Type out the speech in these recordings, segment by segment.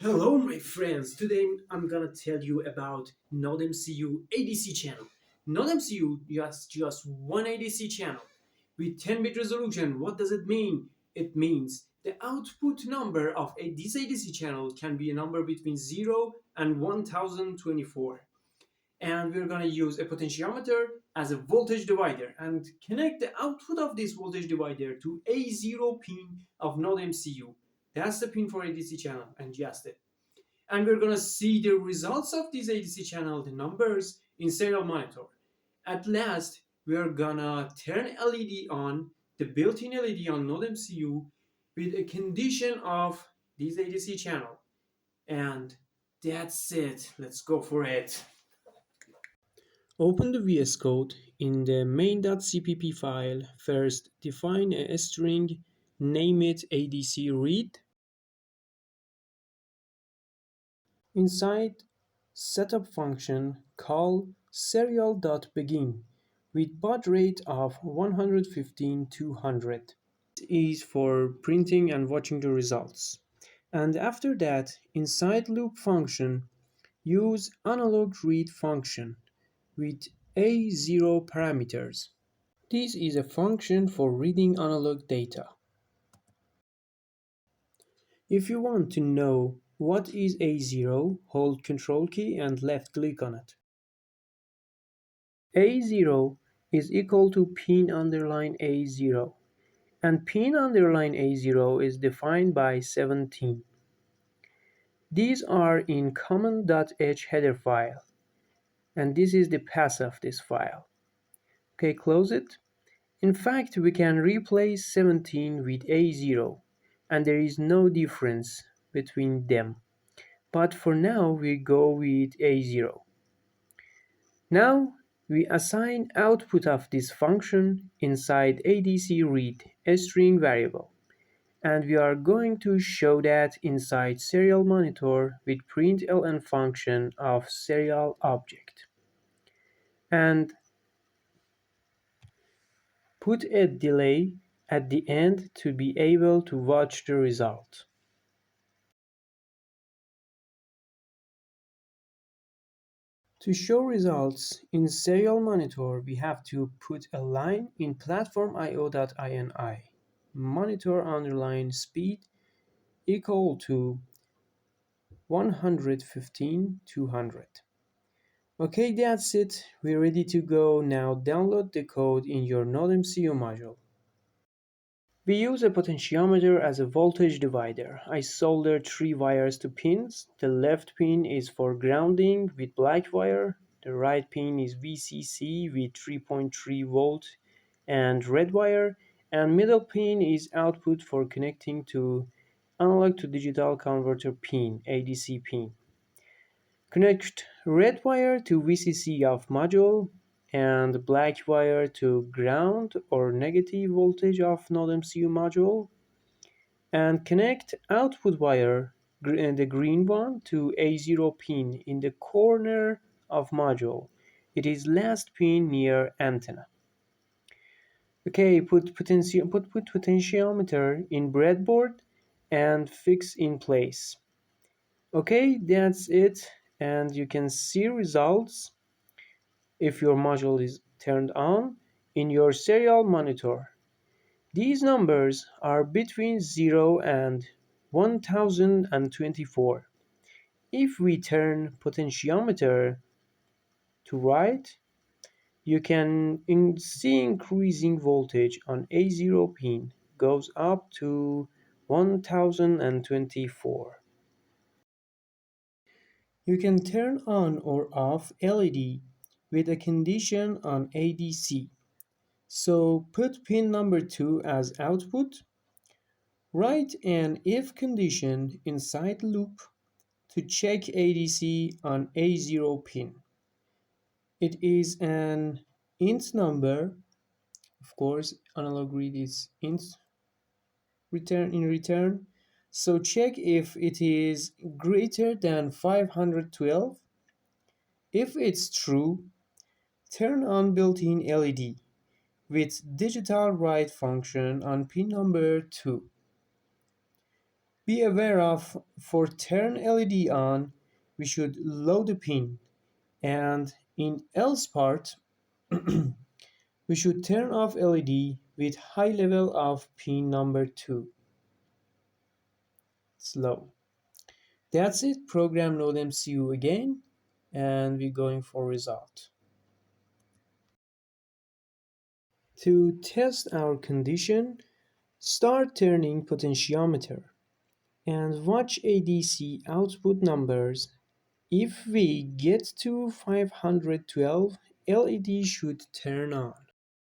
Hello my friends, today I'm gonna tell you about NodeMCU ADC channel. NodeMCU just one ADC channel with 10-bit resolution. What does it mean? It means the output number of this ADC channel can be a number between 0 and 1024. And we're gonna use a potentiometer as a voltage divider and connect the output of this voltage divider to A0 pin of NodeMCU. That's the pin for ADC channel and just it, and we're gonna see the results of this ADC channel, the numbers in serial monitor. At last, we are gonna turn LED on, the built-in LED on NodeMCU with a condition of this ADC channel. And that's it. Let's go for it. Open the VS Code. In the main.cpp file, first define a string, name it ADC read. Inside setup function, call serial.begin with baud rate of 115/200. Is for printing and watching the results. And after that, inside loop function, use analog read function with A0 parameters. This is a function for reading analog data. If you want to know what is A0, hold Ctrl key and left click on it. A0 is equal to pin underline A0, and pin underline A0 is defined by 17. These are in common.h header file, and this is the path of this file. Okay, close it. In fact, we can replace 17 with A0, and there is no difference between them. But for now, we go with A0. Now, we assign output of this function inside ADC read, a string variable. And we are going to show that inside serial monitor with println function of serial object. And put a delay at the end to be able to watch the result. To show results in serial monitor, we have to put a line in platform.io.ini. Monitor underline speed equal to 115/200. Okay, that's it. We're ready to go. Now download the code in your NodeMCU module. We use a potentiometer as a voltage divider. I soldered 3 wires to pins. The left pin is for grounding with black wire. The right pin is VCC with 3.3 volt and red wire. And middle pin is output for connecting to analog to digital converter pin, ADC pin. Connect red wire to VCC of module and black wire to ground or negative voltage of NodeMCU module, and connect output wire, the green one, to A0 pin in the corner of module. It is last pin near antenna. Okay, put potentiometer in breadboard and fix in place. Okay, that's it, and you can see results if your module is turned on in your serial monitor. These numbers are between 0 and 1024. If we turn potentiometer to right, you can see increasing voltage on A0 pin goes up to 1024. You can turn on or off LED with a condition on ADC. So put pin number 2 as output. Write an if condition inside loop to check ADC on A0 pin. It is an int number. Of course, analog read is int return. So check if it is greater than 512. If it's true, turn on built-in LED with digital write function on pin number 2. be aware of, for turn LED on, we should load the pin, and in else part, we should turn off LED with high level of pin number 2. Slow. That's it. Program NodeMCU again, and we're going for result. To test our condition, start turning potentiometer and watch ADC output numbers. If we get to 512, LED should turn on.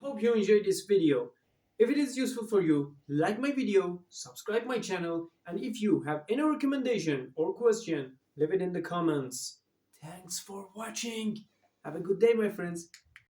Hope you enjoyed this video. If it is useful for you, like my video, subscribe my channel, and if you have any recommendation or question, leave it in the comments. Thanks for watching. Have a good day, my friends.